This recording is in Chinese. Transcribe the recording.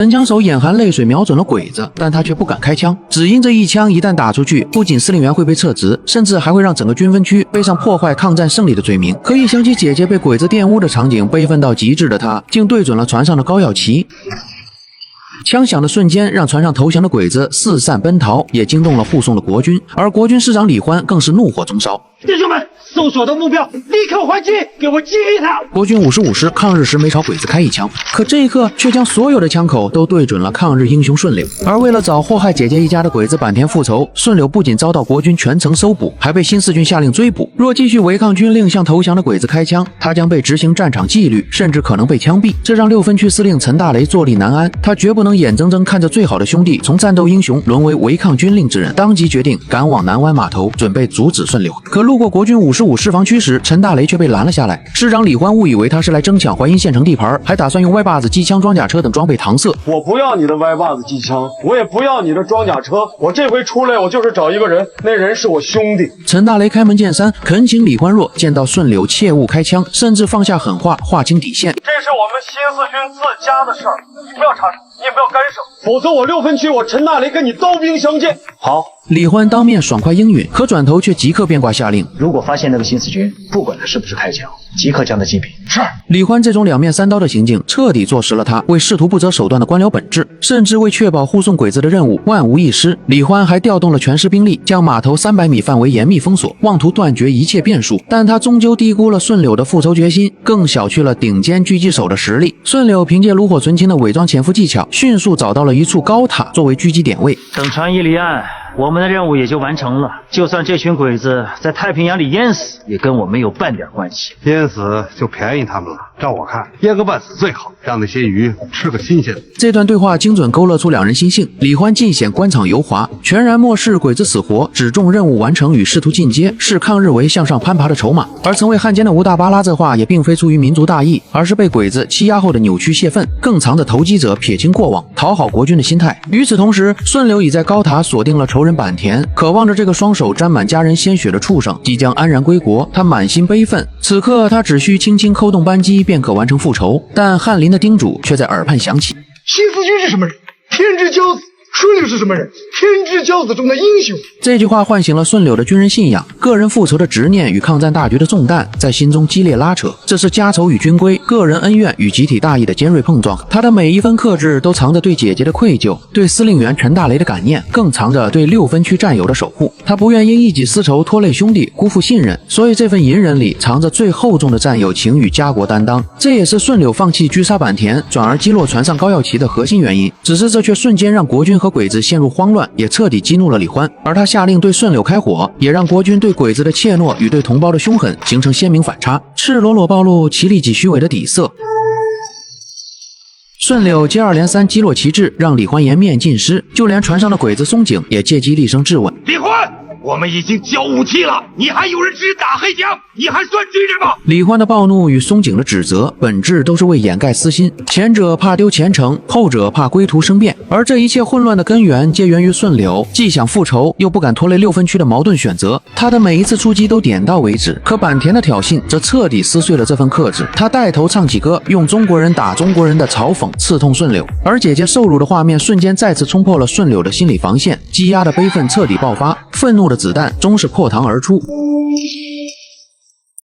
神槍手眼含淚水瞄準了鬼子，但他卻不敢開槍，只因這一槍一旦打出去，不僅司令員會被撤職，甚至還會讓整個軍分區背上破壞抗戰勝利的罪名。可一想起姐姐被鬼子玷污的場景，悲憤到極致的他，竟對準了船上的高耀旗。槍響的瞬間，讓船上投降的鬼子四散奔逃，也驚動了護送的國軍。而國軍師長李歡更是怒火中燒：“弟兄們，搜索的目標立刻还击，給我击毙他！”國軍55師抗日时每朝鬼子開一槍，可這一刻卻將所有的槍口都對準了抗日英雄順柳。而為了找禍害姐姐一家的鬼子坂田復仇，順柳不僅遭到國軍全城搜捕，還被新四軍下令追捕。若繼續違抗軍令向投降的鬼子開槍，他將被執行戰場紀律，甚至可能被槍斃。這讓6分區司令陳大雷坐立難安，他絕不能眼睜睜看着最好的兄弟從戰鬥英雄淪為違抗軍令之人，當即決定趕往南灣碼頭，準備阻止順柳。可路過國軍55師防區時，陳大雷卻被攔了下來。師長李歡誤以為他是來爭搶淮陰縣城地盤，還打算用歪把子、機槍、裝甲車等裝備搪塞。我不要你的歪把子、機槍，我也不要你的裝甲車，我这回出来，我就是找一個人，那人是我兄弟。陳大雷開門見山，懇請李歡若見到順柳切勿開槍，甚至放下狠話，劃清底線。這是我們新四軍自家的事兒，你不要插手，你也不要干涉，否則我6分區我陳大雷跟你刀兵相見。好。李歡當面爽快應允，可轉頭卻即刻變卦下令：如果發現那個新四軍，不管他是不是開槍，即刻將他擊斃。是。李歡這種兩面三刀的行徑，徹底坐實了他為仕途不擇手段的官僚本質。甚至為確保護送鬼子的任務萬無一失，李歡還調動了全師兵力，將碼頭300米範圍嚴密封鎖，妄圖斷絕一切變數。但他終究低估了順柳的復仇決心，更小覷了頂尖狙擊手的實力。順柳憑借爐火純青的偽裝潛伏技巧，迅速找到了一處高塔作為狙擊點位。等船一離岸，我們的任務也就完成了。就算這群鬼子在太平洋裡淹死，也跟我沒有半點關係。淹死就便宜他們了。照我看，淹個半死最好，讓那些魚吃個新鮮的。這段對話精準勾勒出兩人心性。李歡盡顯官場油滑，全然漠視鬼子死活，只重任務完成與仕途進階，視抗日為向上攀爬的籌碼。而成為漢奸的吳大巴拉這話也並非出於民族大義，而是被鬼子欺壓後的扭曲洩憤，更藏着投機者撇清過往、討好國軍的心態。與此同時，順柳已在高塔鎖定了仇人坂田，渴望着這個雙手沾滿家人鮮血的畜生即將安然歸國，他滿心悲憤。此刻他只需輕輕扣動扳機便可完成復仇，但翰林的叮囑卻在耳畔響起：新四軍是什麼人？天之驕子。順柳是什麼人？天之驕子中的英雄。這句話喚醒了順柳的軍人信仰，個人復仇的執念與抗戰大局的重擔在心中激烈拉扯。這是家仇與軍規、個人恩怨與集體大義的尖銳碰撞。他的每一分克制都藏着對姐姐的愧疚，對司令員陳大雷的感念，更藏着對6分區戰友的守護。他不願因一己私仇拖累兄弟，辜負信任，所以這份隱忍裡藏着最厚重的戰友情與家國擔當。這也是順柳放棄狙殺坂田，轉而擊落船上高耀旗的核心原因。只是這卻瞬間讓國軍和鬼子陷入慌亂，也徹底激怒了李歡。而他下令對順柳開火，也讓國軍對鬼子的怯懦與對同胞的兇狠形成鮮明反差，赤裸裸暴露其利己虛偽的底色。順柳接二連三擊落旗幟，讓李歡顏面盡失，就連船上的鬼子松井也借機厲聲質問：李歡，我們已經交武器了，你還有人直打黑槍，你還算军人吗？李歡的暴怒與松井的指責本質都是為掩蓋私心，前者怕丟前程，後者怕歸途生變。而這一切混亂的根源皆源於順柳既想復仇又不敢拖累6分區的矛盾選擇。他的每一次出擊都點到為止，可坂田的挑釁則徹底撕碎了這份克制。他帶頭唱起歌，用中國人打中國人的嘲諷刺痛順柳，而姐姐受辱的畫面瞬間再次衝破了順柳的心理防線，積壓的悲憤徹底爆發，憤怒的子彈終是破膛而出。